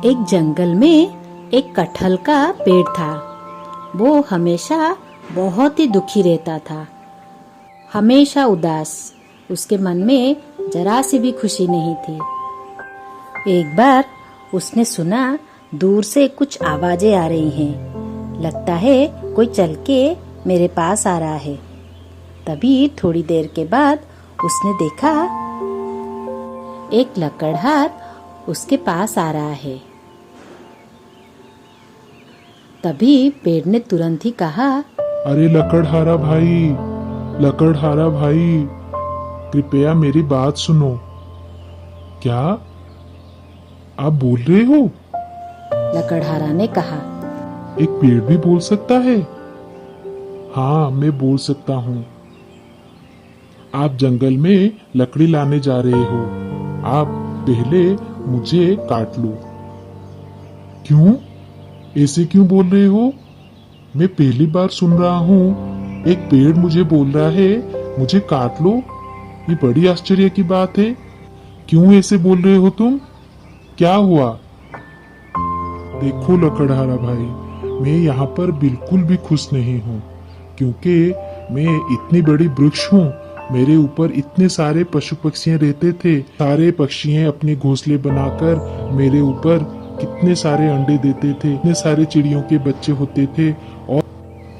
एक जंगल में एक कटहल का पेड़ था। वो हमेशा बहुत ही दुखी रहता था, हमेशा उदास। उसके मन में जरा सी भी खुशी नहीं थी। एक बार उसने सुना दूर से कुछ आवाजें आ रही हैं। लगता है कोई चल के मेरे पास आ रहा है। तभी थोड़ी देर के बाद उसने देखा एक लकड़हार उसके पास आ रहा है। तभी पेड़ ने तुरंत ही कहा, अरे लकड़हारा भाई, लकड़हारा भाई, कृपया मेरी बात सुनो। क्या आप बोल रहे हो? लकड़हारा ने कहा। एक पेड़ भी बोल सकता है? हाँ, मैं बोल सकता हूँ। आप जंगल में लकड़ी लाने जा रहे हो। आप पहले मुझे काट लो। क्यों? ऐसे क्यों बोल रहे हो? मैं पहली बार सुन रहा हूँ एक पेड़ मुझे बोल रहा है मुझे काट लो। ये बड़ी आश्चर्य की बात है। क्यों ऐसे बोल रहे हो तुम? क्या हुआ? देखो लकड़हारा भाई, मैं यहाँ पर बिल्कुल भी खुश नहीं हूँ, क्योंकि मैं इतनी बड़ी वृक्ष हूँ। मेरे ऊपर इतने सारे पशु पक्षियाँ रहते थे। सारे पक्षियाँ अपने घोंसले बनाकर मेरे ऊपर कितने सारे अंडे देते थे। इतने सारे चिड़ियों के बच्चे होते थे और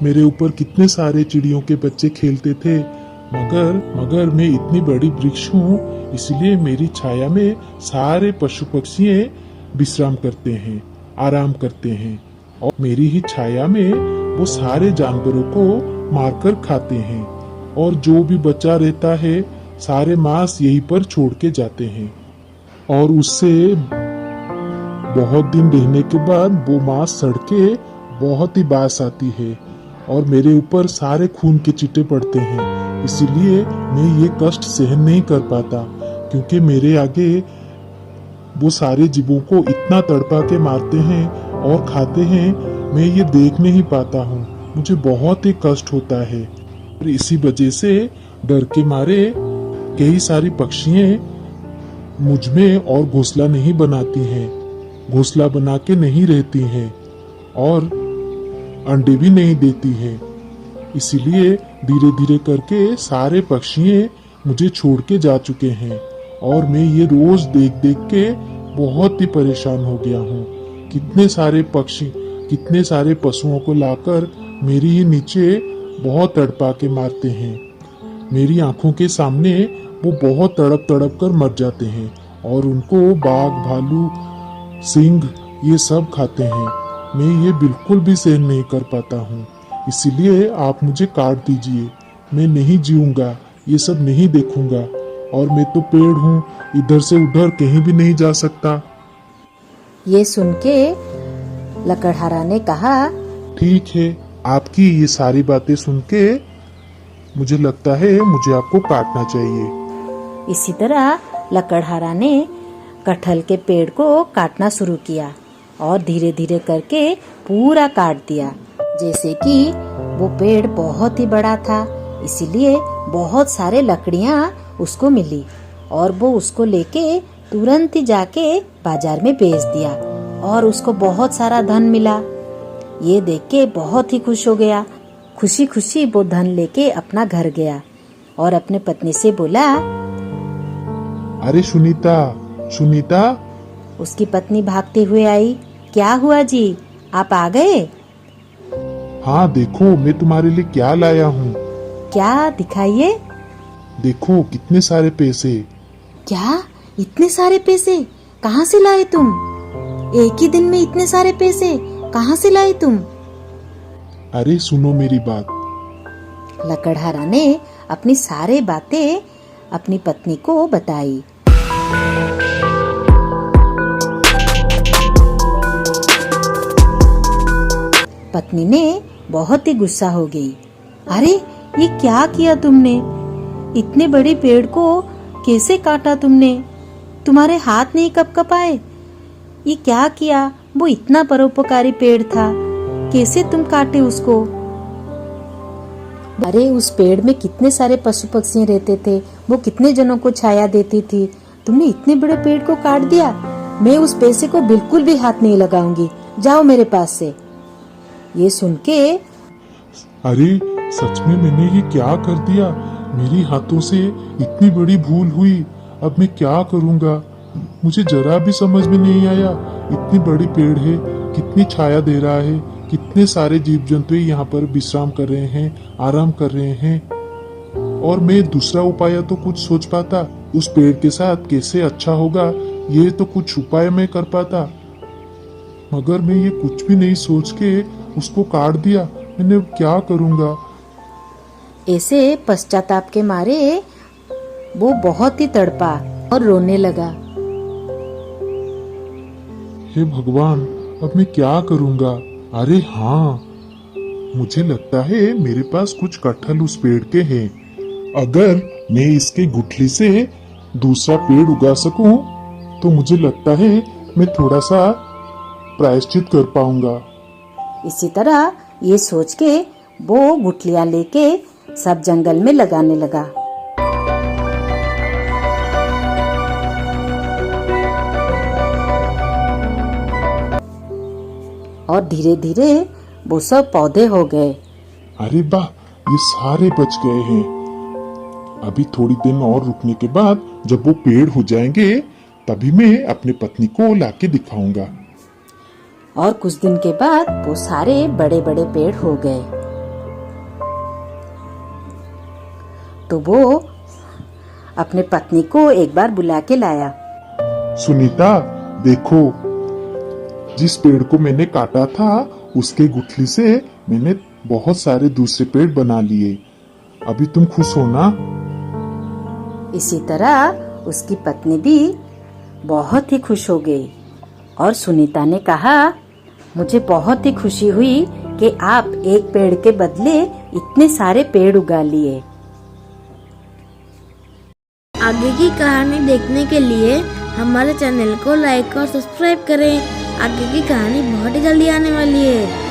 मेरे ऊपर कितने सारे चिड़ियों के बच्चे खेलते थे। मगर मैं इतनी बड़ी वृक्ष हूँ, इसलिए मेरी छाया में सारे पशु पक्षी विश्राम करते हैं, आराम करते हैं, और मेरी ही छाया में वो सारे जानवरों को मारकर खाते हैं, और जो भी बचा रहता है सारे मांस यहीं पर छोड़ के जाते हैं। और उससे बहुत दिन रहने के बाद वो मांस सड़ के बहुत ही बास आती है और मेरे ऊपर सारे खून के चिट्टे पड़ते हैं। इसीलिए मैं ये कष्ट सहन नहीं कर पाता, क्योंकि मेरे आगे वो सारे जीवों को इतना तड़पा के मारते हैं और खाते हैं, मैं ये देख नहीं पाता हूँ। मुझे बहुत ही कष्ट होता है। और इसी वजह से डर के मारे कई सारी पक्षियाँ मुझ में और घोंसला नहीं बनाती हैं, घोंसला बना के नहीं रहती हैं और अंडे भी नहीं देती हैं। इसीलिए धीरे धीरे करके सारे पक्षी मुझे छोड़ के जा चुके हैं और मैं ये रोज देख देख के बहुत ही परेशान हो गया हूँ। कितने सारे पक्षी, कितने सारे पशुओं को लाकर मेरी ही नीचे बहुत तड़पा के मारते हैं। मेरी आंखों के सामने वो बहुत तड़प तड़प कर मर जाते हैं और उनको बाघ, भालू, सिंह ये सब खाते हैं। मैं ये बिल्कुल भी सहन नहीं कर पाता हूँ। इसीलिए आप मुझे काट दीजिए। मैं नहीं जीऊंगा, ये सब नहीं देखूंगा, और मैं तो पेड़ हूँ, इधर से उधर कहीं भी नहीं जा सकता। ये सुन के लकड़हारा ने कहा, ठीक है, आपकी ये सारी बातें सुन के मुझे लगता है मुझे आपको काटना चाहिए। इसी तरह लकड़हारा ने कटहल के पेड़ को काटना शुरू किया और धीरे धीरे करके पूरा काट दिया। जैसे कि वो पेड़ बहुत ही बड़ा था, इसीलिए बहुत सारे लकड़ियां उसको मिली और वो उसको लेके तुरंत ही जाके बाजार में बेच दिया और उसको बहुत सारा धन मिला। ये देख के बहुत ही खुश हो गया। खुशी खुशी वो धन लेके अपना घर गया और अपने पत्नी से बोला, अरे सुनीता, सुनीता। उसकी पत्नी भागते हुए आई। क्या हुआ जी, आप आ गए? हाँ देखो, मैं तुम्हारे लिए क्या लाया हूँ। क्या, दिखाइए। देखो कितने सारे पैसे। क्या, इतने सारे पैसे कहाँ से लाए तुम? एक ही दिन में इतने सारे पैसे कहाँ से लाए तुम? अरे सुनो मेरी बात। लकड़हारा ने अपनी सारे बातें अपनी पत्नी को बताई। पत्नी ने बहुत ही गुस्सा हो गई। अरे ये क्या किया तुमने? इतने बड़े पेड़ को कैसे काटा तुमने? तुम्हारे हाथ नहीं कपकपाए? ये क्या किया? वो इतना परोपकारी पेड़ था, कैसे तुम काटे उसको? अरे उस पेड़ में कितने सारे पशु पक्षी रहते थे, वो कितने जनों को छाया देती थी। तुमने इतने बड़े पेड़ को काट दिया। मैं उस पैसे को बिल्कुल भी हाथ नहीं लगाऊंगी, जाओ मेरे पास से। ये सुन के अरे सच में मैंने ये क्या कर दिया? मेरी हाथों से इतनी बड़ी भूल हुई। अब मैं क्या करूंगा? मुझे जरा भी समझ में नहीं आया। इतनी बड़ी पेड़ है, कितनी छाया दे रहा है, कितने सारे जीव जंतु यहाँ पर विश्राम कर रहे हैं, आराम कर रहे हैं, और मैं दूसरा उपाय तो कुछ सोच पाता। उस पेड़ के साथ कैसे अच्छा होगा, ये तो कुछ उपाय मैं कर पाता, मगर मैं ये कुछ भी नहीं सोच के उसको काट दिया। मैंने अब क्या करूंगा? ऐसे पश्चाताप के मारे वो बहुत ही तड़पा और रोने लगा। हे भगवान, अब मैं क्या करूंगा? अरे हाँ, मुझे लगता है मेरे पास कुछ कटहल उस पेड़ के हैं। अगर मैं इसके गुठली से दूसरा पेड़ उगा सकूं, तो मुझे लगता है मैं थोड़ा सा प्रायश्चित कर पाऊंगा। इसी तरह ये सोच के वो गुठलियां लेके सब जंगल में लगाने लगा। और धीरे धीरे वो सब पौधे हो गए। अरे वाह, ये सारे बच गए हैं। अभी थोड़ी दिन और रुकने के बाद जब वो पेड़ हो जाएंगे, तभी मैं अपनी पत्नी को लाके दिखाऊंगा। और कुछ दिन के बाद वो सारे बड़े बड़े पेड़ हो गए। तो वो अपने पत्नी को एक बार बुला के लाया। सुनीता, देखो, जिस पेड़ को मैंने काटा था, उसके गुठली से मैंने बहुत सारे दूसरे पेड़ बना लिए। अभी तुम खुश हो ना? इसी तरह उसकी पत्नी भी बहुत ही खुश हो गई। और सुनीता ने कहा, मुझे बहुत ही खुशी हुई कि आप एक पेड़ के बदले इतने सारे पेड़ उगा लिए। आगे की कहानी देखने के लिए हमारे चैनल को लाइक और सब्सक्राइब करें। आगे की कहानी बहुत ही जल्दी आने वाली है।